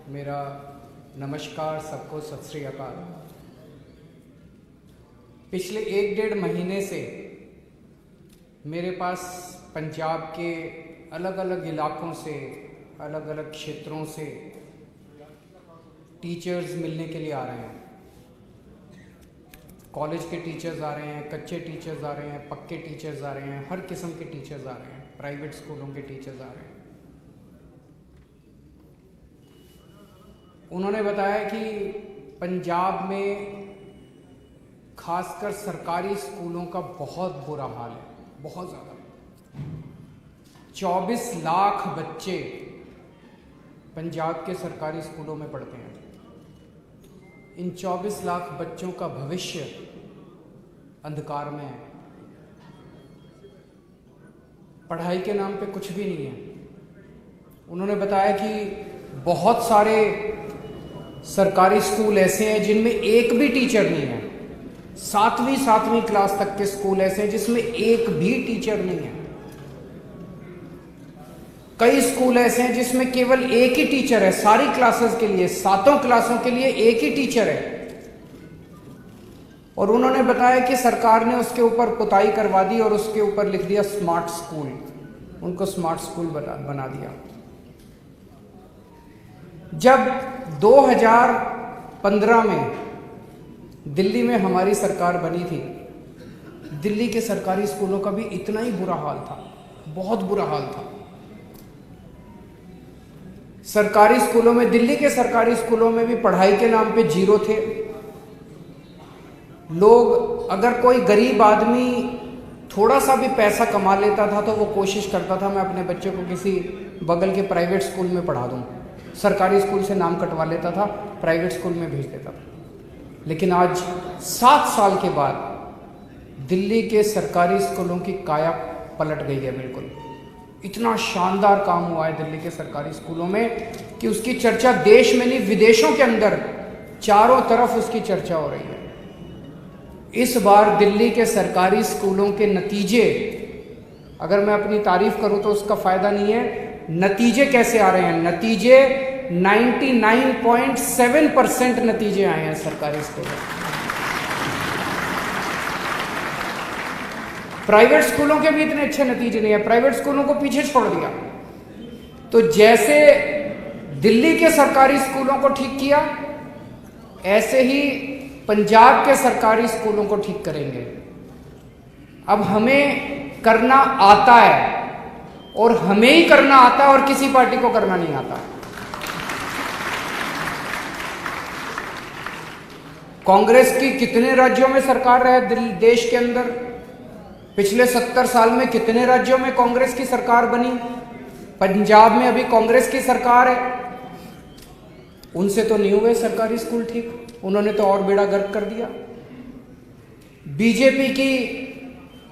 मेरा नमस्कार सबको, सत श्री अकाल। पिछले 1-1.5 महीने से मेरे पास पंजाब के अलग अलग इलाकों से, अलग अलग क्षेत्रों से टीचर्स मिलने के लिए आ रहे हैं। कॉलेज के टीचर्स आ रहे हैं, कच्चे टीचर्स आ रहे हैं, पक्के टीचर्स आ रहे हैं, हर किस्म के टीचर्स आ रहे हैं, प्राइवेट स्कूलों के टीचर्स आ रहे हैं। उन्होंने बताया कि पंजाब में खासकर सरकारी स्कूलों का बहुत बुरा हाल है, बहुत ज़्यादा। 24 लाख बच्चे पंजाब के सरकारी स्कूलों में पढ़ते हैं। इन 24 लाख बच्चों का भविष्य अंधकार में है। पढ़ाई के नाम पे कुछ भी नहीं है। उन्होंने बताया कि बहुत सारे सरकारी स्कूल ऐसे हैं जिनमें एक भी टीचर नहीं है। 7वीं क्लास तक के स्कूल ऐसे हैं जिसमें एक भी टीचर नहीं है। कई स्कूल ऐसे हैं जिसमें केवल एक ही टीचर है सारी क्लासेस के लिए, 7 क्लासों के लिए एक ही टीचर है। और उन्होंने बताया कि सरकार ने उसके ऊपर पुताई करवा दी और उसके ऊपर लिख दिया स्मार्ट स्कूल। उनको स्मार्ट स्कूल बना दिया। जब 2015 में दिल्ली में हमारी सरकार बनी थी, दिल्ली के सरकारी स्कूलों का भी इतना ही बुरा हाल था, बहुत बुरा हाल था। सरकारी स्कूलों में, दिल्ली के सरकारी स्कूलों में भी पढ़ाई के नाम पे जीरो थे। लोग, अगर कोई गरीब आदमी थोड़ा सा भी पैसा कमा लेता था तो वो कोशिश करता था मैं अपने बच्चे को किसी बगल के प्राइवेट स्कूल में पढ़ा दूं। सरकारी स्कूल से नाम कटवा लेता था, प्राइवेट स्कूल में भेज देता था। लेकिन आज 7 साल के बाद दिल्ली के सरकारी स्कूलों की काया पलट गई है बिल्कुल। इतना शानदार काम हुआ है दिल्ली के सरकारी स्कूलों में कि उसकी चर्चा देश में नहीं, विदेशों के अंदर चारों तरफ उसकी चर्चा हो रही है। इस बार दिल्ली के सरकारी स्कूलों के नतीजे, अगर मैं अपनी तारीफ करूं तो उसका फायदा नहीं है। नतीजे कैसे आ रहे हैं? नतीजे 99.7% नतीजे आए हैं सरकारी स्कूलों में। प्राइवेट स्कूलों के भी इतने अच्छे नतीजे नहीं है, प्राइवेट स्कूलों को पीछे छोड़ दिया। तो जैसे दिल्ली के सरकारी स्कूलों को ठीक किया, ऐसे ही पंजाब के सरकारी स्कूलों को ठीक करेंगे। अब हमें करना आता है, और हमें ही करना आता है और किसी पार्टी को करना नहीं आता। कांग्रेस की कितने राज्यों में सरकार है देश के अंदर? पिछले 70 साल में कितने राज्यों में कांग्रेस की सरकार बनी? पंजाब में अभी कांग्रेस की सरकार है। उनसे तो नहीं हुए सरकारी स्कूल ठीक, उन्होंने तो और बेड़ा गर्क कर दिया। बीजेपी की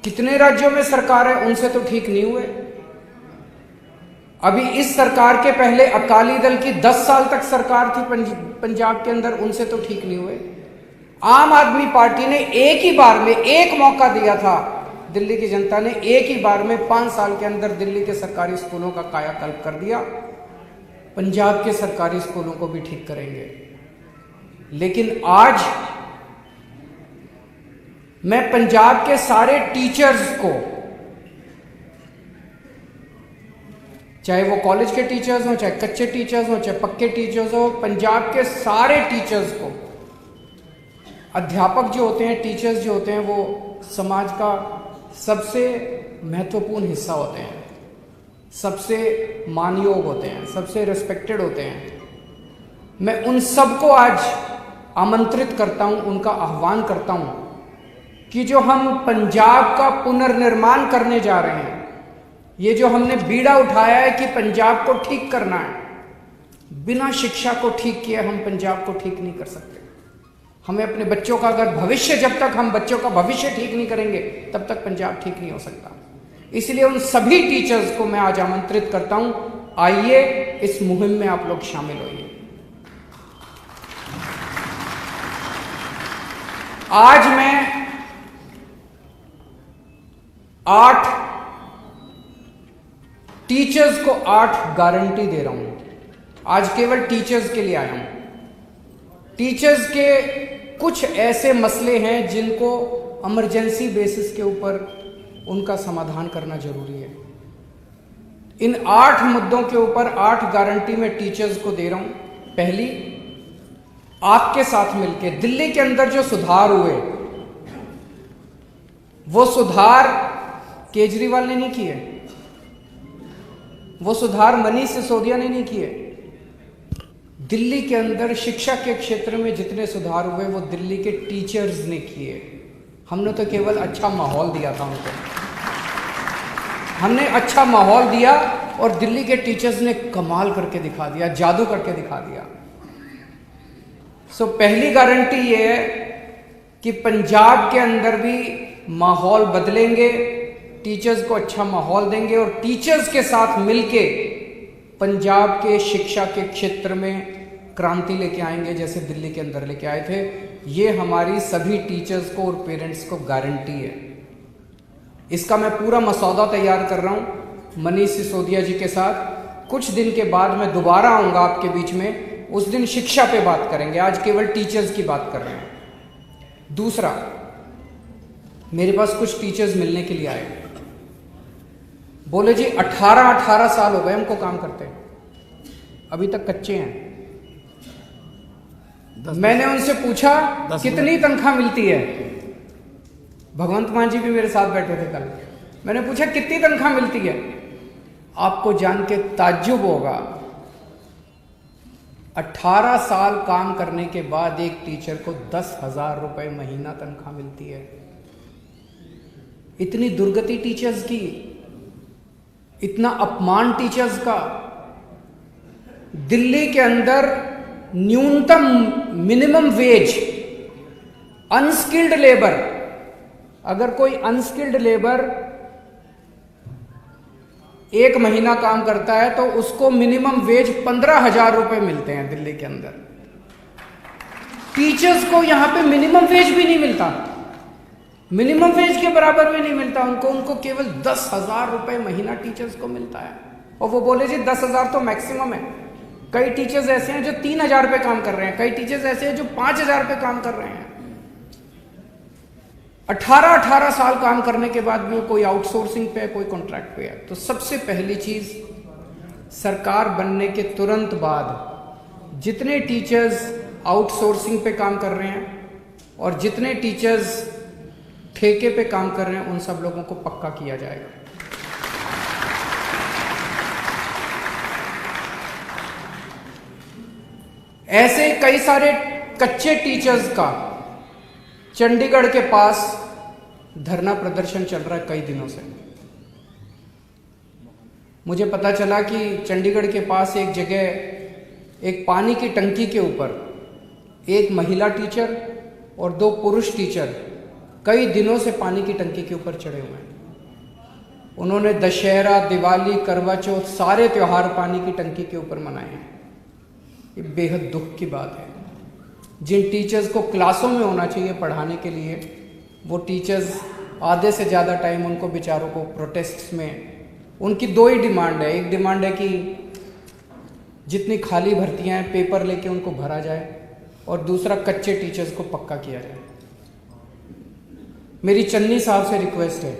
कितने राज्यों में सरकार है, उनसे तो ठीक नहीं हुए। अभी इस सरकार के पहले अकाली दल की 10 साल तक सरकार थी पंजाब के अंदर, उनसे तो ठीक नहीं हुए। आम आदमी पार्टी ने एक ही बार में, एक मौका दिया था दिल्ली की जनता ने, एक ही बार में 5 साल के अंदर दिल्ली के सरकारी स्कूलों का कायाकल्प कर दिया। पंजाब के सरकारी स्कूलों को भी ठीक करेंगे। लेकिन आज मैं पंजाब के सारे टीचर्स को, चाहे वो कॉलेज के टीचर्स हो, चाहे कच्चे टीचर्स हो, चाहे पक्के टीचर्स हो, पंजाब के सारे टीचर्स को, अध्यापक जो होते हैं, टीचर्स जो होते हैं, वो समाज का सबसे महत्वपूर्ण हिस्सा होते हैं, सबसे मानयोग होते हैं, सबसे रिस्पेक्टेड होते हैं। मैं उन सबको आज आमंत्रित करता हूं, उनका आह्वान करता हूं कि जो हम पंजाब का पुनर्निर्माण करने जा रहे हैं, ये जो हमने बीड़ा उठाया है कि पंजाब को ठीक करना है, बिना शिक्षा को ठीक किए हम पंजाब को ठीक नहीं कर सकते। हमें अपने बच्चों का अगर भविष्य, जब तक हम बच्चों का भविष्य ठीक नहीं करेंगे तब तक पंजाब ठीक नहीं हो सकता। इसलिए उन सभी टीचर्स को मैं आज आमंत्रित करता हूं, आइए इस मुहिम में आप लोग शामिल होइए। आज मैं 8 टीचर्स को 8 गारंटी दे रहा हूं आज केवल टीचर्स के लिए आया हूं। टीचर्स के कुछ ऐसे मसले हैं जिनको इमरजेंसी बेसिस के ऊपर उनका समाधान करना जरूरी है। इन 8 मुद्दों के ऊपर 8 गारंटी मैं टीचर्स को दे रहा हूं। पहली, आपके साथ मिलके दिल्ली के अंदर जो सुधार हुए, वो सुधार केजरीवाल ने नहीं किए, वो सुधार मनीष सिसोदिया ने नहीं किए। दिल्ली के अंदर शिक्षा के क्षेत्र में जितने सुधार हुए वो दिल्ली के टीचर्स ने किए। हमने तो केवल अच्छा माहौल दिया था उनको, हमने अच्छा माहौल दिया और दिल्ली के टीचर्स ने कमाल करके दिखा दिया, जादू करके दिखा दिया। पहली गारंटी ये है कि पंजाब के अंदर भी माहौल बदलेंगे, टीचर्स को अच्छा माहौल देंगे और टीचर्स के साथ मिलके पंजाब के शिक्षा के क्षेत्र में क्रांति लेके आएंगे, जैसे दिल्ली के अंदर लेके आए थे। ये हमारी सभी टीचर्स को और पेरेंट्स को गारंटी है। इसका मैं पूरा मसौदा तैयार कर रहा हूं मनीष सिसोदिया जी के साथ। कुछ दिन के बाद मैं दोबारा आऊंगा आपके बीच में, उस दिन शिक्षा पे बात करेंगे, आज केवल टीचर्स की बात कर रहे हैं। दूसरा, मेरे पास कुछ टीचर्स मिलने के लिए आए, बोले जी 18 साल हो गए हमको काम करते, अभी तक कच्चे हैं। मैंने उनसे पूछा कितनी तनख्वाह मिलती है, भगवंत मान जी भी मेरे साथ बैठे थे कल। मैंने पूछा कितनी तनख्वाह मिलती है, आपको जान के ताज्जुब होगा, 18 साल काम करने के बाद एक टीचर को 10,000 रुपए महीना तनख्वाह मिलती है। इतनी दुर्गति टीचर्स की, इतना अपमान टीचर्स का। दिल्ली के अंदर न्यूनतम मिनिमम वेज, अनस्किल्ड लेबर, अगर कोई अनस्किल्ड लेबर 1 महीना काम करता है तो उसको मिनिमम वेज 15,000 रुपए मिलते हैं दिल्ली के अंदर। टीचर्स को यहां पे मिनिमम वेज भी नहीं मिलता, मिनिमम वेज के बराबर भी नहीं मिलता उनको केवल 10,000 रुपए महीना टीचर्स को मिलता है। और वो बोले जी 10,000 तो मैक्सिमम है। कई टीचर्स ऐसे हैं जो 3,000 पे काम कर रहे हैं, कई टीचर्स ऐसे हैं जो 5,000 पे काम कर रहे हैं। 18 साल काम करने के बाद भी कोई आउटसोर्सिंग पे है, कोई कॉन्ट्रैक्ट पे है। तो सबसे पहली चीज, सरकार बनने के तुरंत बाद जितने टीचर्स आउटसोर्सिंग पे काम कर रहे हैं और जितने टीचर्स ठेके पे काम कर रहे हैं, उन सब लोगों को पक्का किया जाएगा। ऐसे कई सारे कच्चे टीचर्स का चंडीगढ़ के पास धरना प्रदर्शन चल रहा है कई दिनों से। मुझे पता चला कि चंडीगढ़ के पास एक जगह एक पानी की टंकी के ऊपर एक महिला टीचर और 2 पुरुष टीचर कई दिनों से पानी की टंकी के ऊपर चढ़े हुए हैं। उन्होंने दशहरा, दिवाली, करवा चौथ सारे त्योहार पानी की टंकी के ऊपर मनाए हैं। ये बेहद दुख की बात है। जिन टीचर्स को क्लासों में होना चाहिए पढ़ाने के लिए, वो टीचर्स आधे से ज़्यादा टाइम उनको बेचारों को प्रोटेस्ट्स में, उनकी 2 ही डिमांड है। एक डिमांड है कि जितनी खाली भर्तियां हैं पेपर लेके उनको भरा जाए, और दूसरा कच्चे टीचर्स को पक्का किया जाए। मेरी चन्नी साहब से रिक्वेस्ट है,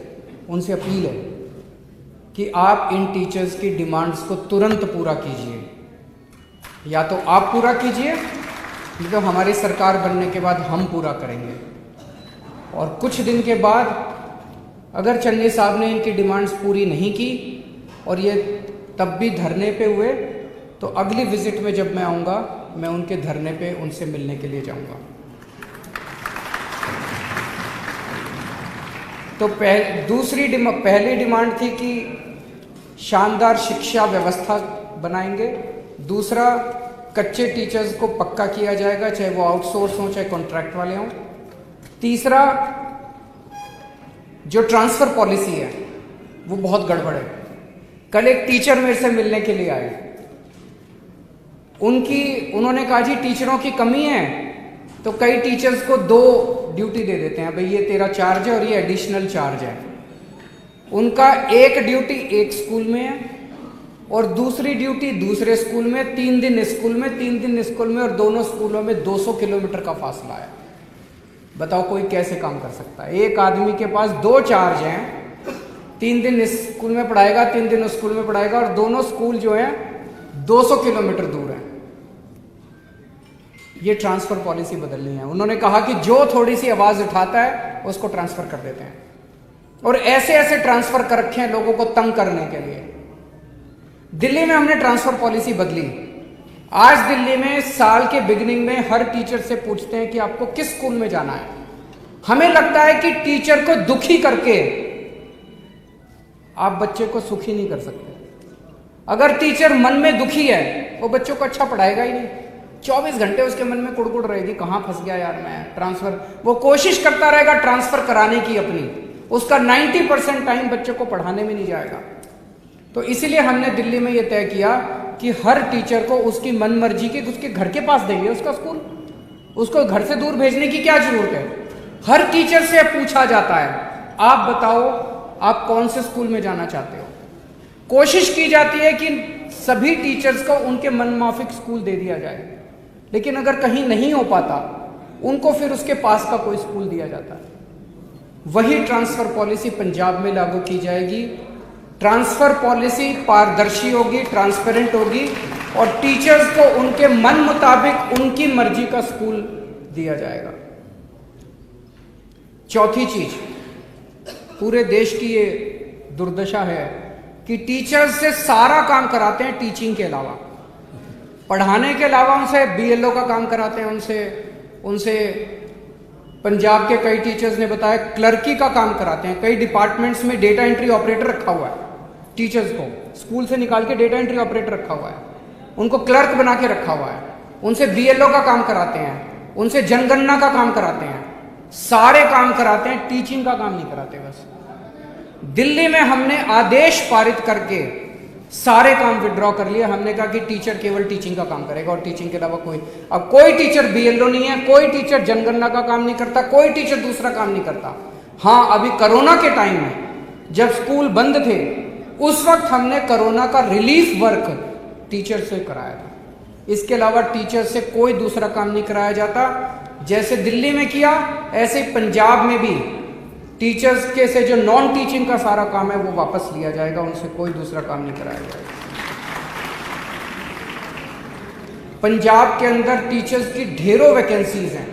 उनसे अपील है कि आप इन टीचर्स की डिमांड्स को तुरंत पूरा कीजिए। या तो आप पूरा कीजिए, नहीं तो हमारी सरकार बनने के बाद हम पूरा करेंगे। और कुछ दिन के बाद अगर चन्नी साहब ने इनकी डिमांड्स पूरी नहीं की और ये तब भी धरने पे हुए, तो अगली विजिट में जब मैं आऊँगा, मैं उनके धरने पे उनसे मिलने के लिए जाऊँगा। तो पहली डिमांड थी कि शानदार शिक्षा व्यवस्था बनाएंगे। दूसरा, कच्चे टीचर्स को पक्का किया जाएगा, चाहे वो आउटसोर्स हों चाहे कॉन्ट्रैक्ट वाले हों। तीसरा, जो ट्रांसफर पॉलिसी है वो बहुत गड़बड़ है। कल एक टीचर मेरे से मिलने के लिए आए, उन्होंने कहा जी टीचरों की कमी है, तो कई टीचर्स को 2 ड्यूटी दे देते हैं, भाई ये तेरा चार्ज है और ये एडिशनल चार्ज है। उनका एक ड्यूटी एक स्कूल में है और दूसरी ड्यूटी दूसरे स्कूल में, 3 दिन स्कूल में, 3 दिन स्कूल में, और दोनों स्कूलों में 200 किलोमीटर का फासला है। बताओ कोई कैसे काम कर सकता है? एक आदमी के पास 2 चार्ज हैं, 3 दिन स्कूल में पढ़ाएगा, 3 दिन स्कूल में पढ़ाएगा, और दोनों स्कूल जो है 200 किलोमीटर दूर है। ये ट्रांसफर पॉलिसी बदलनी है। उन्होंने कहा कि जो थोड़ी सी आवाज उठाता है उसको ट्रांसफर कर देते हैं, और ऐसे ऐसे ट्रांसफर कर रखे हैं लोगों को तंग करने के लिए। दिल्ली में हमने ट्रांसफर पॉलिसी बदली। आज दिल्ली में साल के बिगिनिंग में हर टीचर से पूछते हैं कि आपको किस स्कूल में जाना है। हमें लगता है कि टीचर को दुखी करके आप बच्चे को सुखी नहीं कर सकते। अगर टीचर मन में दुखी है वो बच्चों को अच्छा पढ़ाएगा ही नहीं। 24 घंटे उसके मन में कुड़कुड़ रहेगी, कहां फंस गया यार मैं, ट्रांसफर। वो कोशिश करता रहेगा ट्रांसफर कराने की अपनी, उसका 90% टाइम बच्चे को पढ़ाने में नहीं जाएगा। तो इसीलिए हमने दिल्ली में यह तय किया कि हर टीचर को उसकी मन मर्जी के उसके घर के पास देंगे उसका स्कूल। उसको घर से दूर भेजने की क्या जरूरत है? हर टीचर से पूछा जाता है, आप बताओ आप कौन से स्कूल में जाना चाहते हो। कोशिश की जाती है कि सभी टीचर्स को उनके मनमाफिक स्कूल दे दिया जाए, लेकिन अगर कहीं नहीं हो पाता उनको फिर उसके पास का कोई स्कूल दिया जाता है। वही ट्रांसफर पॉलिसी पंजाब में लागू की जाएगी। ट्रांसफर पॉलिसी पारदर्शी होगी, ट्रांसपेरेंट होगी, और टीचर्स को उनके मन मुताबिक उनकी मर्जी का स्कूल दिया जाएगा। चौथी चीज, पूरे देश की ये दुर्दशा है कि टीचर्स से सारा काम कराते हैं टीचिंग के अलावा, पढ़ाने के अलावा उनसे बीएलओ का काम कराते हैं, उनसे पंजाब के कई टीचर्स ने बताया क्लर्की का काम कराते हैं। कई डिपार्टमेंट्स में डेटा एंट्री ऑपरेटर रखा हुआ है, टीचर्स को स्कूल से निकाल के डेटा एंट्री ऑपरेटर रखा हुआ है, उनको क्लर्क बना के रखा हुआ है। उनसे बीएलओ का काम कराते हैं, उनसे जनगणना का काम कराते हैं, सारे काम कराते हैं, टीचिंग का काम नहीं कराते। बस दिल्ली में हमने आदेश पारित करके सारे काम विड्रॉ कर लिया। हमने कहा कि टीचर केवल टीचिंग का काम करेगा और टीचिंग के अलावा अब कोई टीचर बीएलओ नहीं है, कोई टीचर जनगणना का काम नहीं करता, कोई टीचर दूसरा काम नहीं करता। हाँ, अभी कोरोना के टाइम में जब स्कूल बंद थे उस वक्त हमने कोरोना का रिलीफ वर्क टीचर से कराया था। इसके अलावा टीचर से कोई दूसरा काम नहीं कराया जाता। जैसे दिल्ली में किया ऐसे पंजाब में भी टीचर्स के से जो नॉन टीचिंग का सारा काम है वो वापस लिया जाएगा, उनसे कोई दूसरा काम नहीं कराया जाएगा। पंजाब के अंदर टीचर्स की ढेरों वैकेंसीज हैं।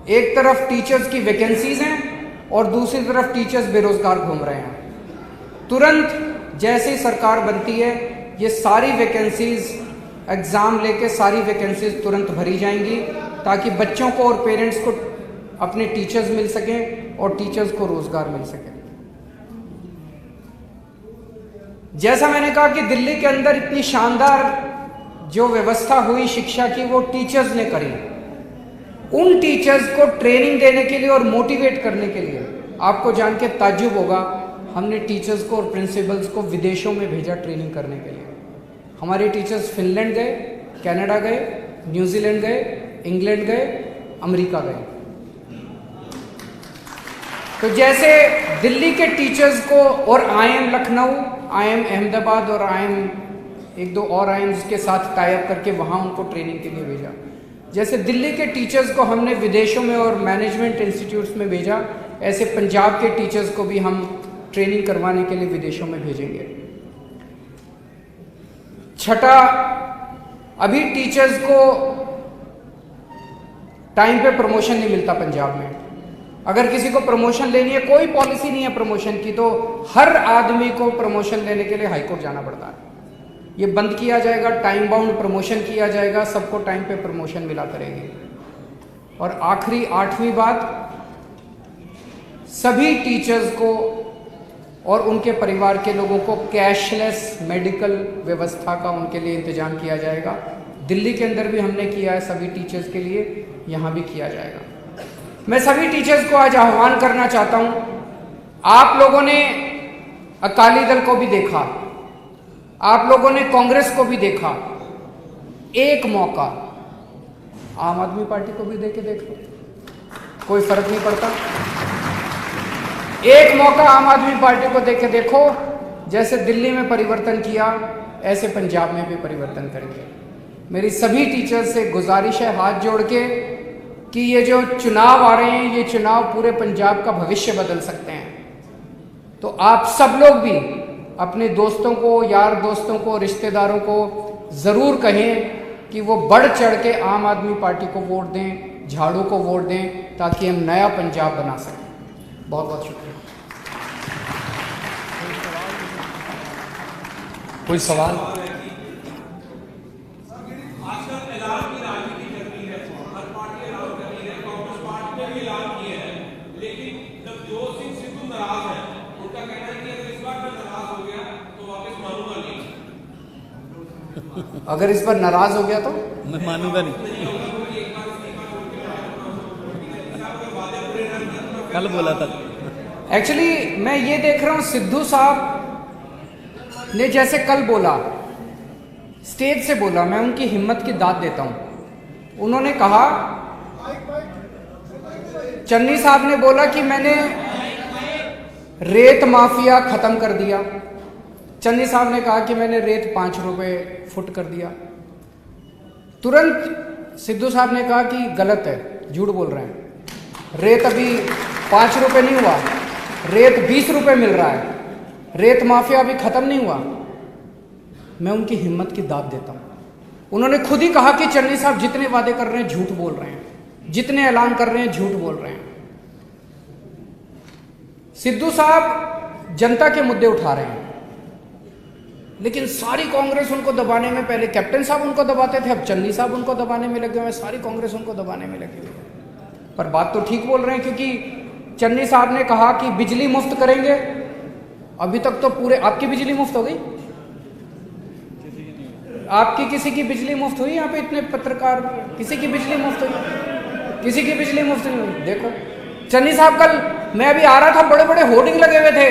एक तरफ टीचर्स की वैकेंसीज हैं और दूसरी तरफ टीचर्स बेरोजगार घूम रहे हैं। तुरंत जैसे ही सरकार बनती है ये सारी वैकेंसीज, एग्जाम लेके सारी वैकेंसीज तुरंत भरी जाएंगी ताकि बच्चों को और पेरेंट्स को अपने टीचर्स मिल सकें और टीचर्स को रोजगार मिल सके। जैसा मैंने कहा कि दिल्ली के अंदर इतनी शानदार जो व्यवस्था हुई शिक्षा की वो टीचर्स ने करी। उन टीचर्स को ट्रेनिंग देने के लिए और मोटिवेट करने के लिए आपको जान के ताज्जुब होगा, हमने टीचर्स को और प्रिंसिपल्स को विदेशों में भेजा ट्रेनिंग करने के लिए। हमारे टीचर्स फिनलैंड गए, कनाडा गए, न्यूजीलैंड गए, इंग्लैंड गए, अमेरिका गए। तो जैसे दिल्ली के टीचर्स को और आईएम लखनऊ, आईएम अहमदाबाद और आईएम एक दो और आईएम्स के साथ टाई अप करके वहाँ उनको ट्रेनिंग के लिए भेजा, जैसे दिल्ली के टीचर्स को हमने विदेशों में और मैनेजमेंट इंस्टीट्यूट्स में भेजा, ऐसे पंजाब के टीचर्स को भी हम ट्रेनिंग करवाने के लिए विदेशों में भेजेंगे। छठा, अभी टीचर्स को टाइम पे प्रमोशन नहीं मिलता पंजाब में। अगर किसी को प्रमोशन लेनी है, कोई पॉलिसी नहीं है प्रमोशन की, तो हर आदमी को प्रमोशन लेने के लिए हाईकोर्ट जाना पड़ता है। ये बंद किया जाएगा, टाइम बाउंड प्रमोशन किया जाएगा, सबको टाइम पे प्रमोशन मिला करेगी। और आखिरी 8वीं बात, सभी टीचर्स को और उनके परिवार के लोगों को कैशलेस मेडिकल व्यवस्था का उनके लिए इंतजाम किया जाएगा। दिल्ली के अंदर भी हमने किया है सभी टीचर्स के लिए, यहाँ भी किया जाएगा। मैं सभी टीचर्स को आज आह्वान करना चाहता हूं, आप लोगों ने अकाली दल को भी देखा, आप लोगों ने कांग्रेस को भी देखा, एक मौका आम आदमी पार्टी को भी दे के देख लो, कोई फर्क नहीं पड़ता। एक मौका आम आदमी पार्टी को दे के देखो, जैसे दिल्ली में परिवर्तन किया ऐसे पंजाब में भी परिवर्तन करेंगे। मेरी सभी टीचर्स से गुजारिश है हाथ जोड़ के कि ये जो चुनाव आ रहे हैं, ये चुनाव पूरे पंजाब का भविष्य बदल सकते हैं। तो आप सब लोग भी अपने दोस्तों को, यार दोस्तों को, रिश्तेदारों को ज़रूर कहें कि वो बढ़ चढ़ के आम आदमी पार्टी को वोट दें, झाड़ू को वोट दें, ताकि हम नया पंजाब बना सकें। बहुत बहुत शुक्रिया। कोई सवाल? अगर इस पर नाराज हो गया तो मैं मानूंगा नहीं। कल बोला था। एक्चुअली मैं ये देख रहा हूं, सिद्धू साहब ने जैसे कल बोला, स्टेज से बोला, मैं उनकी हिम्मत की दाद देता हूं। उन्होंने कहा, चन्नी साहब ने बोला कि मैंने रेत माफिया खत्म कर दिया। चन्नी साहब ने कहा कि मैंने रेत 5 रुपए फुट कर दिया। तुरंत सिद्धू साहब ने कहा कि गलत है, झूठ बोल रहे हैं, रेत अभी 5 रुपए नहीं हुआ, रेत 20 रुपए मिल रहा है, रेत माफिया अभी खत्म नहीं हुआ। मैं उनकी हिम्मत की दाद देता हूं। उन्होंने खुद ही कहा कि चन्नी साहब जितने वादे कर रहे हैं झूठ बोल रहे हैं, जितने ऐलान कर रहे हैं झूठ बोल रहे हैं। सिद्धू साहब जनता के मुद्दे उठा रहे हैं, लेकिन सारी कांग्रेस उनको दबाने में, पहले कैप्टन साहब उनको दबाते थे, अब चन्नी साहब उनको दबाने में लगे हुए हैं, सारी कांग्रेस उनको दबाने में लगी हुई है। पर बात तो ठीक बोल रहे हैं, क्योंकि चन्नी साहब ने कहा कि बिजली मुफ्त करेंगे। अभी तक तो पूरे, आपकी बिजली मुफ्त हो गई? आपकी किसी की बिजली मुफ्त हुई? यहाँ पे इतने पत्रकार, किसी की बिजली मुफ्त हुई? किसी की बिजली मुफ्त नहीं हुई। देखो चन्नी साहब, कल मैं अभी आ रहा था, बड़े बड़े होर्डिंग लगे हुए थे,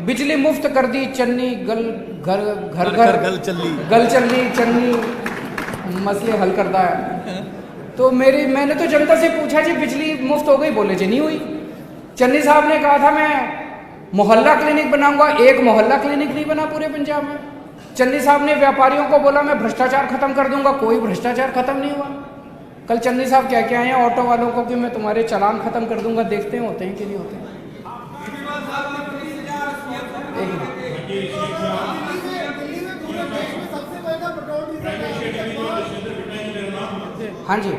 बिजली मुफ्त कर दी चन्नी, घर घर गल चल्ली चन्नी मसले हल करता है। तो मैंने तो जनता से पूछा जी बिजली मुफ्त हो गई? बोले जी नहीं हुई। चन्नी साहब ने कहा था मैं मोहल्ला क्लिनिक बनाऊंगा, एक मोहल्ला क्लिनिक नहीं बना पूरे पंजाब में। चन्नी साहब ने व्यापारियों को बोला मैं भ्रष्टाचार खत्म कर दूंगा, कोई भ्रष्टाचार खत्म नहीं हुआ। कल चन्नी साहब क्या क्या आए हैं ऑटो वालों को कि मैं तुम्हारे चालान खत्म कर दूंगा, देखते हैं होते हैं कि नहीं होते हैं। हाँ जी,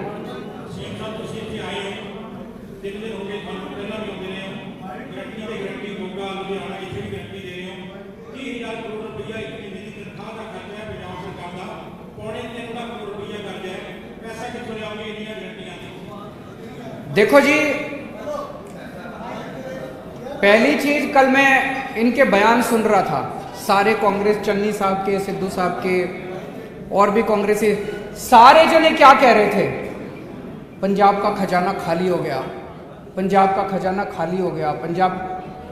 देखो जी, पहली चीज, कल मैं इनके बयान सुन रहा था, सारे कांग्रेस, चन्नी साहब के, सिद्धू साहब के, और भी कांग्रेसी, सारे जने क्या कह रहे थे? पंजाब का खजाना खाली हो गया, पंजाब का खजाना खाली हो गया। पंजाब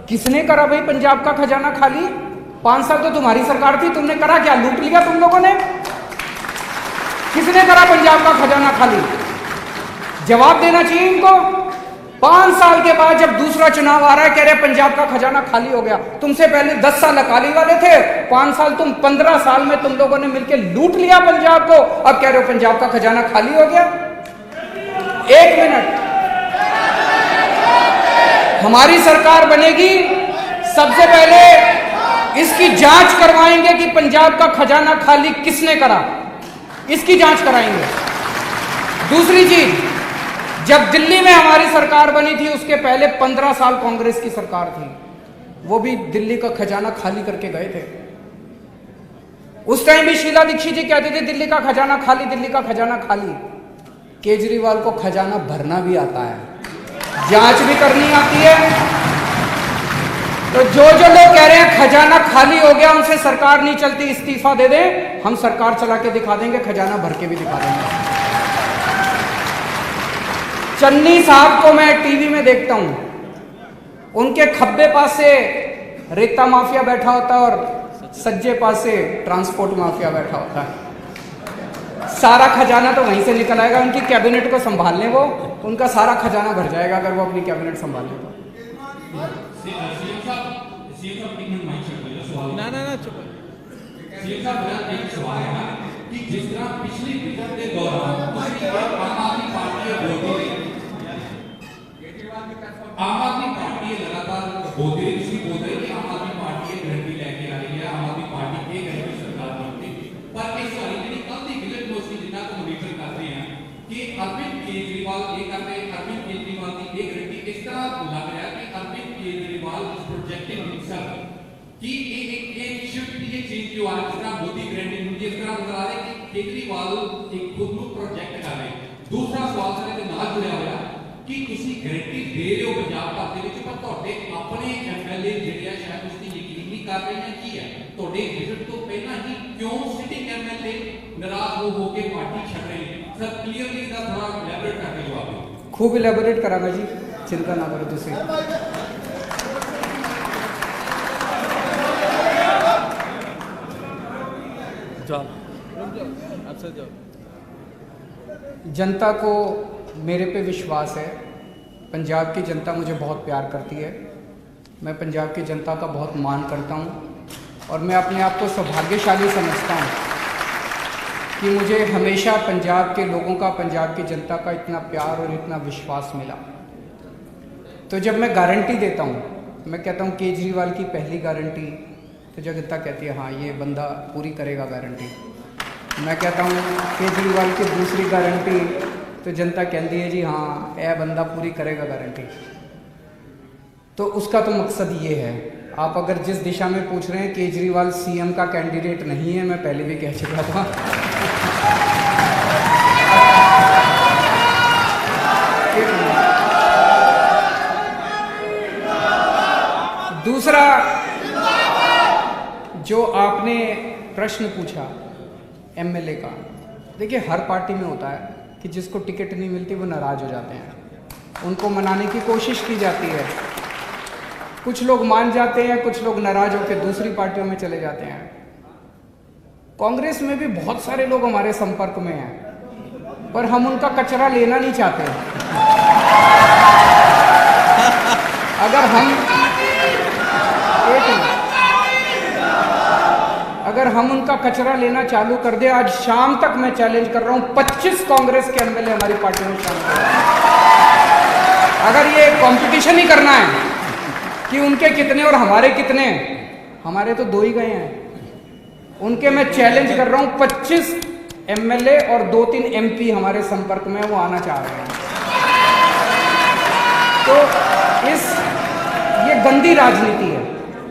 किसने करा भाई पंजाब का खजाना खाली? 5 साल तो तुम्हारी सरकार थी, तुमने करा क्या? लूट लिया तुम लोगों ने? किसने करा पंजाब का खजाना खाली? जवाब देना चाहिए इनको। 5 साल के बाद जब दूसरा चुनाव आ रहा है, कह रहे पंजाब का खजाना खाली हो गया। तुमसे पहले 10 साल अकाली वाले थे, 5 साल तुम, 15 साल में तुम लोगों ने मिलकर लूट लिया पंजाब को, अब कह रहे हो पंजाब का खजाना खाली हो गया। 1 मिनट, हमारी सरकार बनेगी, सबसे पहले इसकी जांच करवाएंगे कि पंजाब का खजाना खाली किसने करा, इसकी जांच कराएंगे। दूसरी चीज, जब दिल्ली में हमारी सरकार बनी थी, उसके पहले 15 साल कांग्रेस की सरकार थी, वो भी दिल्ली का खजाना खाली करके गए थे। उस टाइम भी शीला दीक्षित जी कहते थे दिल्ली का खजाना खाली, दिल्ली का खजाना खाली। केजरीवाल को खजाना भरना भी आता है, जांच भी करनी आती है। तो जो लोग कह रहे हैं खजाना खाली हो गया, उनसे सरकार नहीं चलती, इस्तीफा दे दें, हम सरकार चला के दिखा देंगे, खजाना भर के भी दिखा देंगे। चन्नी साहब को मैं टीवी में देखता हूं, उनके खब्बे पास से रेता माफिया बैठा होता है और सज्जे पास से ट्रांसपोर्ट माफिया बैठा होता है। सारा खजाना तो वहीं से निकल आएगा। उनकी कैबिनेट को संभालने, वो उनका सारा खजाना भर जाएगा अगर वो अपनी कैबिनेट संभालने तो। जी साहब मेरा एक सवाल है ना कि जिस तरह पिछली विजन के दौरान आम आदमी पार्टी बोलती रही, आम आदमी पार्टी लगातार बोलती रही, इसलिए बोल रही कि आम आदमी पार्टी एक गारंटी लेके आ रही है, आम आदमी पार्टी एक गारंटी सरकार बनती, पर इस वाली जी कल की विजन दोस्ती जिन्ना को मॉनिटर कर रहे हैं कि अरविंद केजरीवाल ये कर रहे हैं, अरविंद केजरीवाल की एक गारंटी इस तरह लग रहा है कि अरविंद केजरीवाल प्रोजेक्टिंग हिमसेल्फ कि एक शिफ्ट ये चीज जो आज का मोदी गारंटी मुझे इस तरह नजर आ रहा है कि केजरीवाल एक खुद को प्रोजेक्ट कर रहे हैं। दूसरा सवाल सर के नाल जुड़िया होया कि ਤੁਸੀਂ गारंटी दे रहे हो पंजाब भर ਦੇ ਵਿੱਚ ਪਰ ਤੁਹਾਡੇ ਆਪਣੇ ਐਮਐਲਏ ਜਿਹੜੇ ਆ ਸ਼ਾਇਦ ਉਸ ਦੀ ਯਕੀਨ ਨਹੀਂ ਕਰ ਰਹੇ हैं ਕੀ ਹੈ ਤੁਹਾਡੇ ਵਿਜ਼ਿਟ ਤੋਂ ਪਹਿਲਾਂ ਹੀ ਕਿਉਂ ਸਿਟਿੰਗ ਐਮਐਲਏ ਨਾਰਾਜ਼ ਹੋ ਕੇ ਪਾर्टी ਛੱਡ ਰਹੇ हैं सर क्लियरली ਦਾ ਥੋੜਾ ਇਲੈਬੋਰੇਟ ਕਰਕੇ ਜਵਾਬ ਦਿਓ। खूब इलेबोरेट करांगा जी, चिंता ना करो तुसी। जनता को मेरे पे विश्वास है, पंजाब की जनता मुझे बहुत प्यार करती है, मैं पंजाब की जनता का बहुत मान करता हूँ और मैं अपने आप को सौभाग्यशाली समझता हूँ कि मुझे हमेशा पंजाब के लोगों का, पंजाब की जनता का इतना प्यार और इतना विश्वास मिला। तो जब मैं गारंटी देता हूँ, मैं कहता हूँ केजरीवाल की पहली गारंटी, तो जनता कहती है हाँ ये बंदा पूरी करेगा गारंटी। मैं कहता हूँ केजरीवाल की दूसरी गारंटी, तो जनता कहती है जी हाँ यह बंदा पूरी करेगा गारंटी। तो उसका तो मकसद ये है, आप अगर जिस दिशा में पूछ रहे हैं, केजरीवाल सीएम का कैंडिडेट नहीं है, मैं पहले भी कह चुका था। दूसरा जो आपने प्रश्न पूछा एमएलए का, देखिए हर पार्टी में होता है कि जिसको टिकट नहीं मिलती वो नाराज हो जाते हैं, उनको मनाने की कोशिश की जाती है, कुछ लोग मान जाते हैं, कुछ लोग नाराज होकर दूसरी पार्टियों में चले जाते हैं। कांग्रेस में भी बहुत सारे लोग हमारे संपर्क में हैं, पर हम उनका कचरा लेना नहीं चाहते। अगर हम उनका कचरा लेना चालू कर दे, आज शाम तक मैं चैलेंज कर रहा हूं 25 कांग्रेस के एमएलए हमारी पार्टी में शामिल हैं। अगर ये कंपटीशन ही करना है कि उनके कितने और हमारे कितने, हमारे तो 2 ही गए हैं, उनके मैं चैलेंज कर रहा हूं 25 एमएलए और 2-3 एमपी हमारे संपर्क में, वो आना चाह रहे हैं। तो ये गंदी राजनीति है,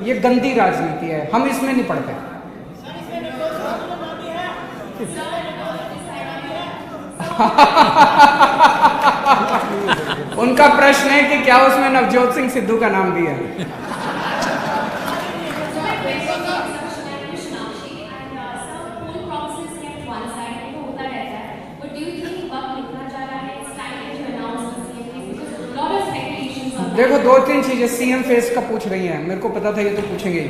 ये गंदी राजनीति है, हम इसमें नहीं पड़ते। उनका प्रश्न है कि क्या उसमें नवजोत सिंह सिद्धू का नाम भी है। देखो 2-3 चीजें सीएम फेस का पूछ रही हैं, मेरे को पता था ये तो पूछेंगे ही।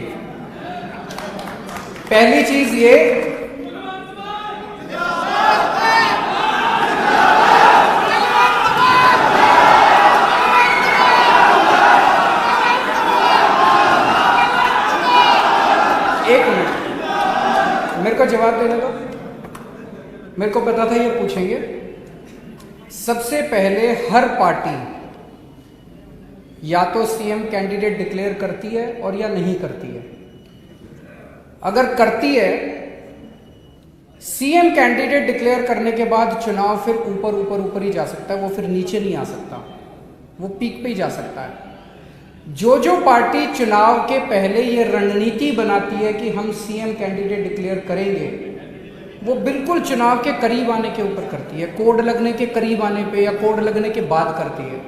पहली चीज ये, एक मिनट मेरे को जवाब देने दो, मेरे को पता था ये पूछेंगे। सबसे पहले हर पार्टी या तो सीएम कैंडिडेट डिक्लेयर करती है और या नहीं करती है। अगर करती है, सीएम कैंडिडेट डिक्लेयर करने के बाद चुनाव फिर ऊपर ही जा सकता है, वो फिर नीचे नहीं आ सकता, वो पीक पे ही जा सकता है। जो पार्टी चुनाव के पहले ये रणनीति बनाती है कि हम सीएम कैंडिडेट डिक्लेयर करेंगे, वो बिल्कुल चुनाव के करीब आने के ऊपर करती है, कोड लगने के करीब आने पे या कोड लगने के बाद करती है।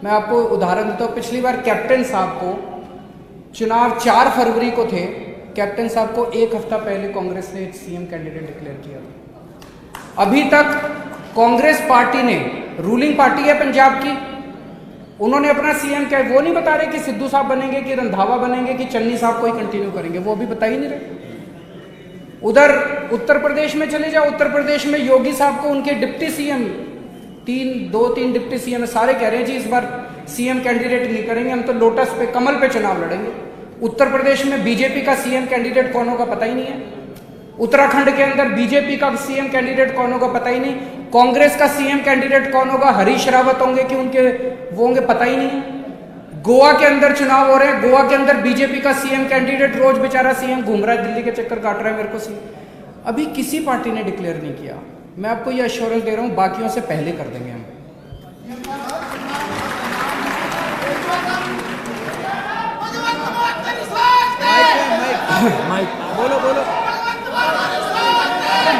मैं आपको उदाहरण देता हूँ, पिछली बार कैप्टन साहब को चुनाव 4 फरवरी को थे, कैप्टन साहब को 1 हफ्ता पहले कांग्रेस ने सीएम कैंडिडेट डिक्लेयर किया था। अभी तक कांग्रेस पार्टी ने, रूलिंग पार्टी है पंजाब की, उन्होंने अपना सीएम क्या, वो नहीं बता रहे कि सिद्धू साहब बनेंगे, कि रंधावा बनेंगे, कि चन्नी साहब को ही कंटिन्यू करेंगे, वो अभी बता ही नहीं रहे। उधर उत्तर प्रदेश में चले जाओ, उत्तर प्रदेश में योगी साहब को उनके डिप्टी सीएम 2-3 डिप्टी सीएम सारे कह रहे हैं जी इस बार सीएम कैंडिडेट नहीं करेंगे, हम तो लोटस पे, कमल पे चुनाव लड़ेंगे। उत्तर प्रदेश में बीजेपी का सीएम कैंडिडेट कौन होगा पता ही नहीं है। उत्तराखंड के अंदर बीजेपी का सीएम कैंडिडेट कौन होगा पता ही नहीं, कांग्रेस का सीएम कैंडिडेट कौन होगा, हरीश रावत होंगे कि उनके वो होंगे पता ही नहीं। गोवा के अंदर चुनाव हो रहे हैं, गोवा के अंदर बीजेपी का सीएम कैंडिडेट रोज बेचारा सीएम घूम रहा है, दिल्ली के चक्कर काट रहा है मेरे को अभी किसी पार्टी ने डिक्लेयर नहीं किया। मैं आपको ये अश्योरेंस दे रहा हूं, बाकियों से पहले कर देंगे हम। माइक बोलो बोलो,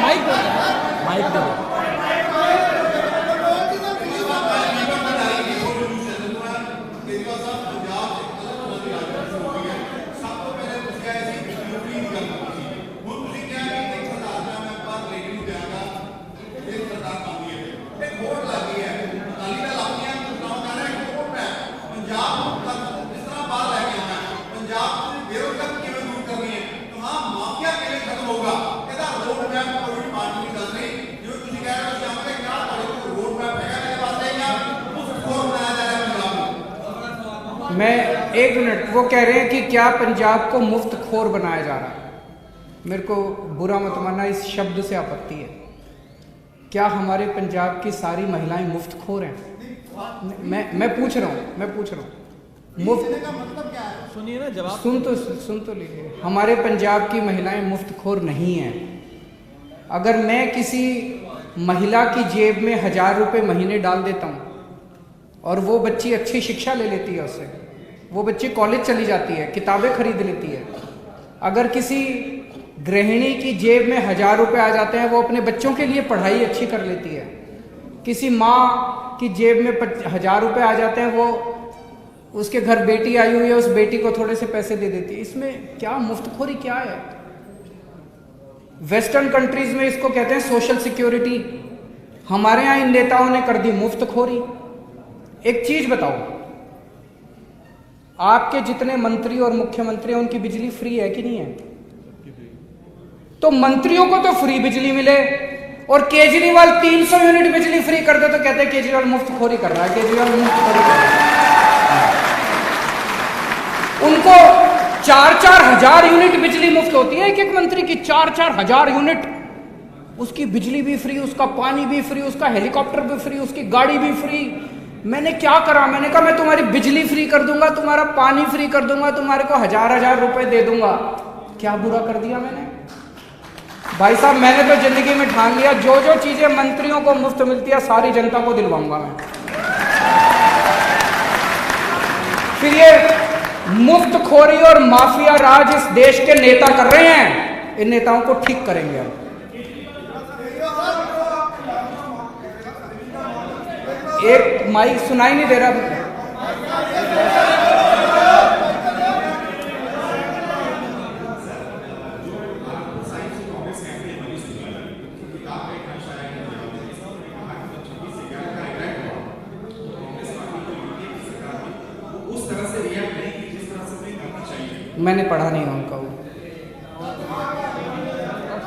माइक बोलो, माइक दो। मैं एक मिनट, वो कह रहे हैं कि क्या पंजाब को मुफ्त खोर बनाया जा रहा है। मेरे को बुरा मत मानना, इस शब्द से आपत्ति है। क्या हमारे पंजाब की सारी महिलाएं मुफ्त खोर हैं? मैं पूछ रहा हूँ मुफ्त का मतलब क्या है? सुनिए ना जवाब। सुन तो लीजिए। हमारे पंजाब की महिलाएं मुफ्त खोर नहीं हैं। अगर मैं किसी महिला की जेब में 1000 रुपये महीने डाल देता हूँ और वो बच्ची अच्छी शिक्षा ले लेती है, उससे वो बच्ची कॉलेज चली जाती है, किताबें खरीद लेती है। अगर किसी गृहिणी की जेब में 1000 रुपये आ जाते हैं, वो अपने बच्चों के लिए पढ़ाई अच्छी कर लेती है। किसी माँ की जेब में 1000 रुपये आ जाते हैं, वो उसके घर बेटी आई हुई है, उस बेटी को थोड़े से पैसे दे देती है। इसमें क्या मुफ्तखोरी क्या है? वेस्टर्न कंट्रीज में इसको कहते हैं सोशल सिक्योरिटी। हमारे यहाँ इन नेताओं ने कर दी मुफ्तखोरी। एक चीज बताओ, आपके जितने मंत्री और मुख्यमंत्री हैं उनकी बिजली फ्री है कि नहीं है? तो मंत्रियों को तो फ्री बिजली मिले और केजरीवाल 300 यूनिट बिजली फ्री कर दे तो कहते हैं केजरीवाल मुफ्तखोरी कर रहा है, केजरीवाल मुफ्तखोरी कर रहा है। उनको 4-4 हजार यूनिट बिजली मुफ्त होती है, एक एक मंत्री की 4-4 हजार यूनिट। उसकी बिजली भी फ्री, उसका पानी भी फ्री, उसका हेलीकॉप्टर भी फ्री, उसकी गाड़ी भी फ्री। मैंने क्या करा? मैंने कहा मैं तुम्हारी बिजली फ्री कर दूंगा, तुम्हारा पानी फ्री कर दूंगा, तुम्हारे को 1000-1000 रुपए दे दूंगा। क्या बुरा कर दिया मैंने? भाई साहब, मैंने तो जिंदगी में ठान लिया, जो जो चीजें मंत्रियों को मुफ्त मिलती है सारी जनता को दिलवाऊंगा मैं। फिर ये मुफ्तखोरी और माफिया राज इस देश के नेता कर रहे हैं, इन नेताओं को ठीक करेंगे हम। एक माइक सुनाई नहीं दे रहा। मैंने पढ़ा नहीं उनका वो।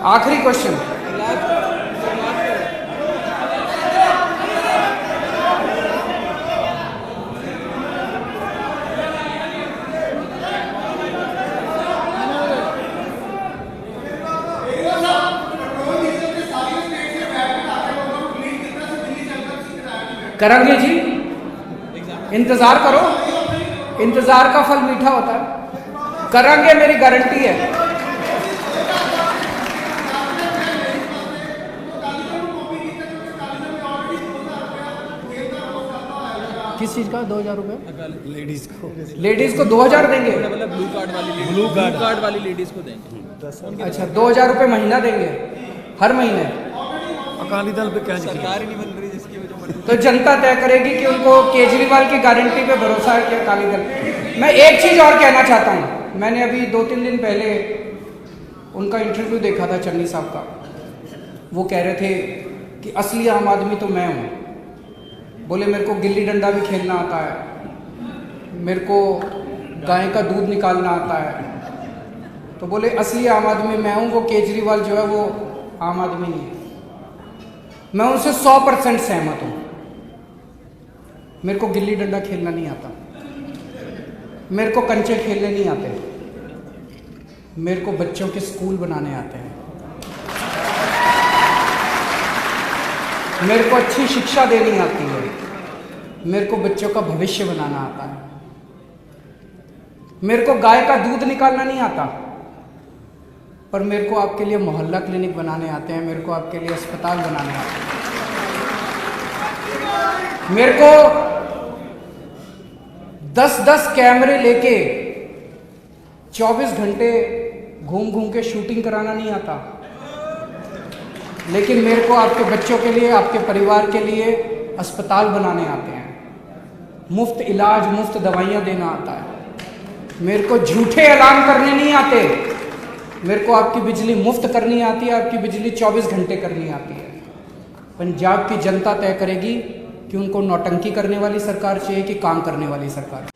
आखिरी क्वेश्चन, करेंगे जी, इंतजार करो, इंतजार का फल मीठा होता है। करेंगे, मेरी गारंटी है। किस चीज का 2000 रुपए? लेडीज को 2000 देंगे, मतलब ब्लू कार्ड वाली लेडीज को देंगे। अच्छा, 2000 रुपए महीना देंगे हर महीने। अकाली दल पे क्या सरकार ही नहीं बन रही जिसकी वजह तो जनता तय करेगी कि उनको केजरीवाल की गारंटी पे भरोसा है कि अकाली दल। मैं एक चीज और कहना चाहता हूँ, मैंने अभी 2-3 दिन पहले उनका इंटरव्यू देखा था, चन्नी साहब का। वो कह रहे थे कि असली आम आदमी तो मैं हूँ। बोले मेरे को गिल्ली डंडा भी खेलना आता है, मेरे को गाय का दूध निकालना आता है। तो बोले असली आम आदमी मैं हूँ, वो केजरीवाल जो है वो आम आदमी नहीं है। मैं उनसे 100% सहमत हूँ। मेरे को गिल्ली डंडा खेलना नहीं आता, मेरे को कंचे खेलने नहीं आते, मेरे को बच्चों के स्कूल बनाने आते हैं, मेरे को अच्छी शिक्षा देनी आती है, मेरे को बच्चों का भविष्य बनाना आता है, मेरे को गाय का दूध निकालना नहीं आता, पर मेरे को आपके लिए मोहल्ला क्लिनिक बनाने आते हैं, मेरे को आपके लिए अस्पताल बनाने आते हैं। मेरे को 10-10 कैमरे लेके 24 घंटे घूम घूम के शूटिंग कराना नहीं आता, लेकिन मेरे को आपके बच्चों के लिए, आपके परिवार के लिए अस्पताल बनाने आते हैं, मुफ्त इलाज, मुफ्त दवाइयाँ देना आता है। मेरे को झूठे ऐलान करने नहीं आते, मेरे को आपकी बिजली मुफ्त करनी आती है, आपकी बिजली 24 घंटे करनी आती है। पंजाब की जनता तय करेगी कि उनको नौटंकी करने वाली सरकार चाहिए कि काम करने वाली सरकार।